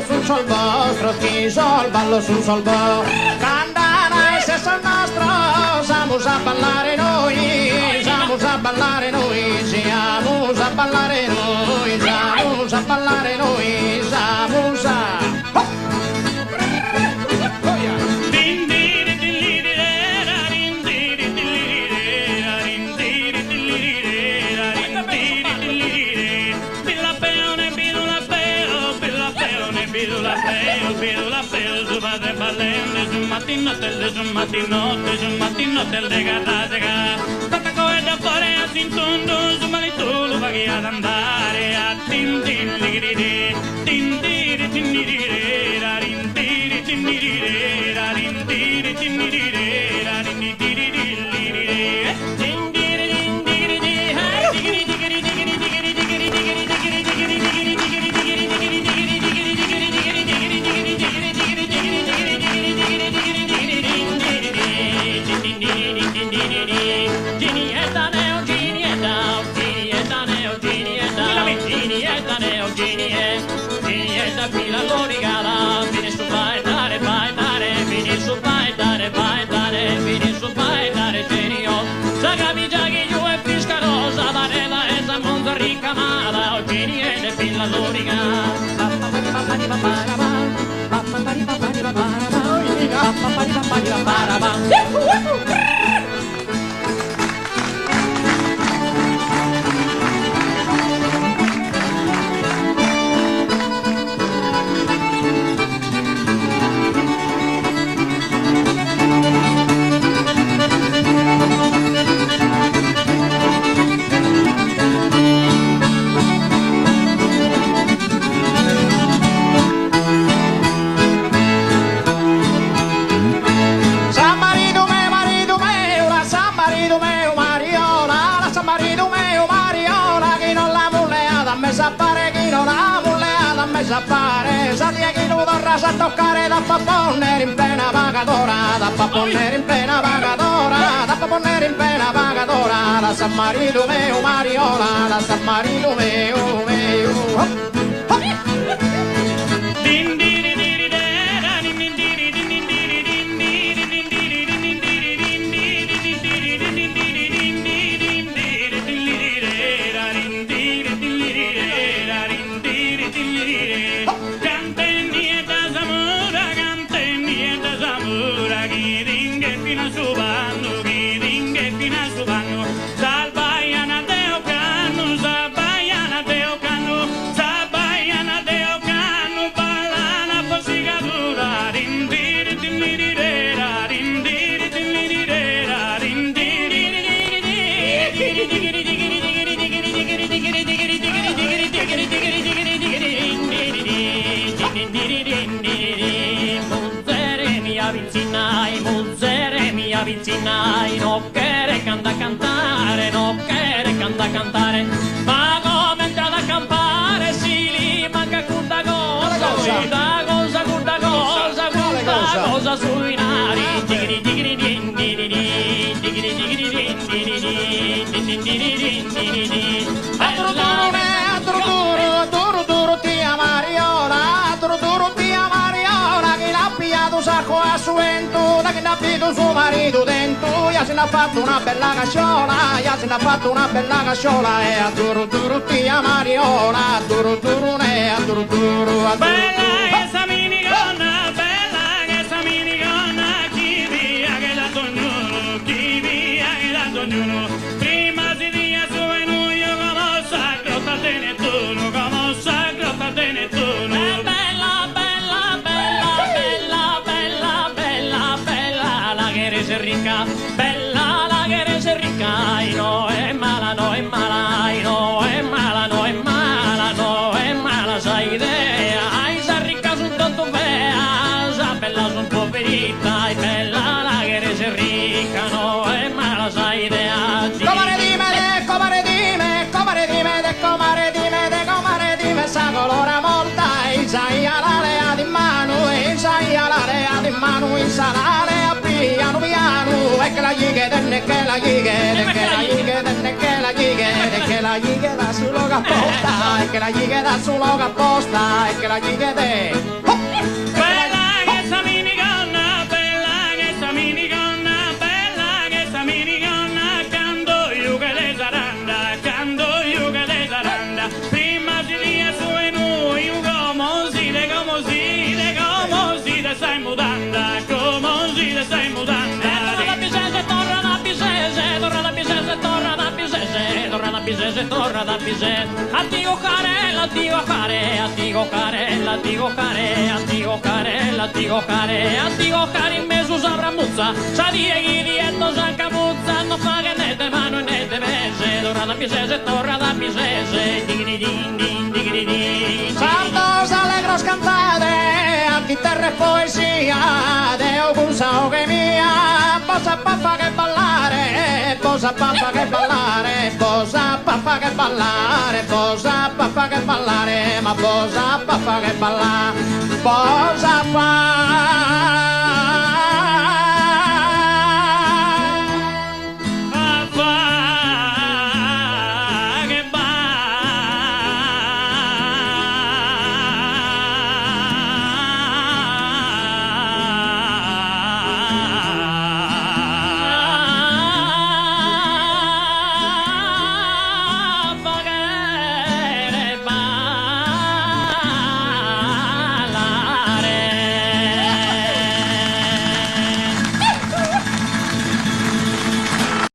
ballo sul sol vostro, schizol, ballo sul sol vostro. Cantana e se sol nostro, siamo a ballare noi, siamo a ballare noi, siamo a ballare noi, siamo a ballare noi, siamo a... un mattinotte de garrasega tanta cosa fuori a sintondo su malitolo paghi ad andare a tin tin ligiri tin tiri tin ligiri ra rin tiri tin ligiri ra rin tiri tin ligiri ra rin tiri ligiri tin tiri tin ligiri ha digiri digiri digiri digiri digiri digiri digiri digiri digiri digiri digiri digiri Ginietta fila l'origala, vieni su vai dare, vieni su vai dare, vieni su vai dare, genio. Sagami giaghi giù e fisca rosa, varela e sa monza ricamata, ginietta fila l'origala. A toccare da ponere in pena vagadora, da ponere in pena vagadora, da ponere in pena vagadora, da San Marino meo Mariola, da San Marino meo meo. Avvicinai, non quiere canta cantare, non quiere canta cantare, ma come entra a campare si li manca cunta cosa sui nari, digiri digiri din digiri digiri digiri din digiri din digiri din digiri duro tia Mariola, duro tia Mariola, che l'ha pigliato sacco a suento, da che l'ha pigliato suo marito dentro, ya se n'ha fatto una bella casciola, ya se n'ha fatto una bella casciola, e a duro tia Mariola, duro ne, a duro bella esa minigonna, bella esa minigonna, chi via che la ognuno, chi via che la ognuno, prima si dia su e noi come sacro te Nettuno, come sacro te Nettuno. Bella, bella, bella, bella, bella, bella, bella, la che è ricca, bella, la che è ricca, e no è mala, no è mala, e no è mala, no è mala, no è mala, sai idea, ai sa ricca su tanto bella, sa bella su poverita, e bella, la che è ricca, no è mala, sai idea. Comare dime, sa colora molta, e sai la lea di mano, e sai la lea di mano, e sa la lea piano piano, e che la ghiga, che la ghiga, che la ghiga, che la ghiga, che la ghiga, da su logo apposta, e che la gli da su logo apposta, e che la gli de. Bella che sta minigonna, bella che sta minigonna, bella che sta minigonna, canto io che le saranda, canto io che le saranda. Prima si dia su e noi, come si te stai mutando, come si te stai mutando. Torna da Bisese, torna da Bisese, torna da Bisese, torna da Bisese, torna da Bisese, torna da Bisese. Addio carella, addio care, addio carella, addio care, addio carella, addio care, addio care in mezzo savramuzza, sa die chi dietro sa capuzza, non fa che ne te mano e ne te mese, torna da Bisese, torna da Bisese, digni din din, digni din. Sardos allegros cantate, a chitarra e poesia, Deo Gunzao che mia, posa pappa che ballare, posa pappa che ballare, posa pappa che ballare, posa pappa che ballare, ma posa pappa che ballare, posa pappa.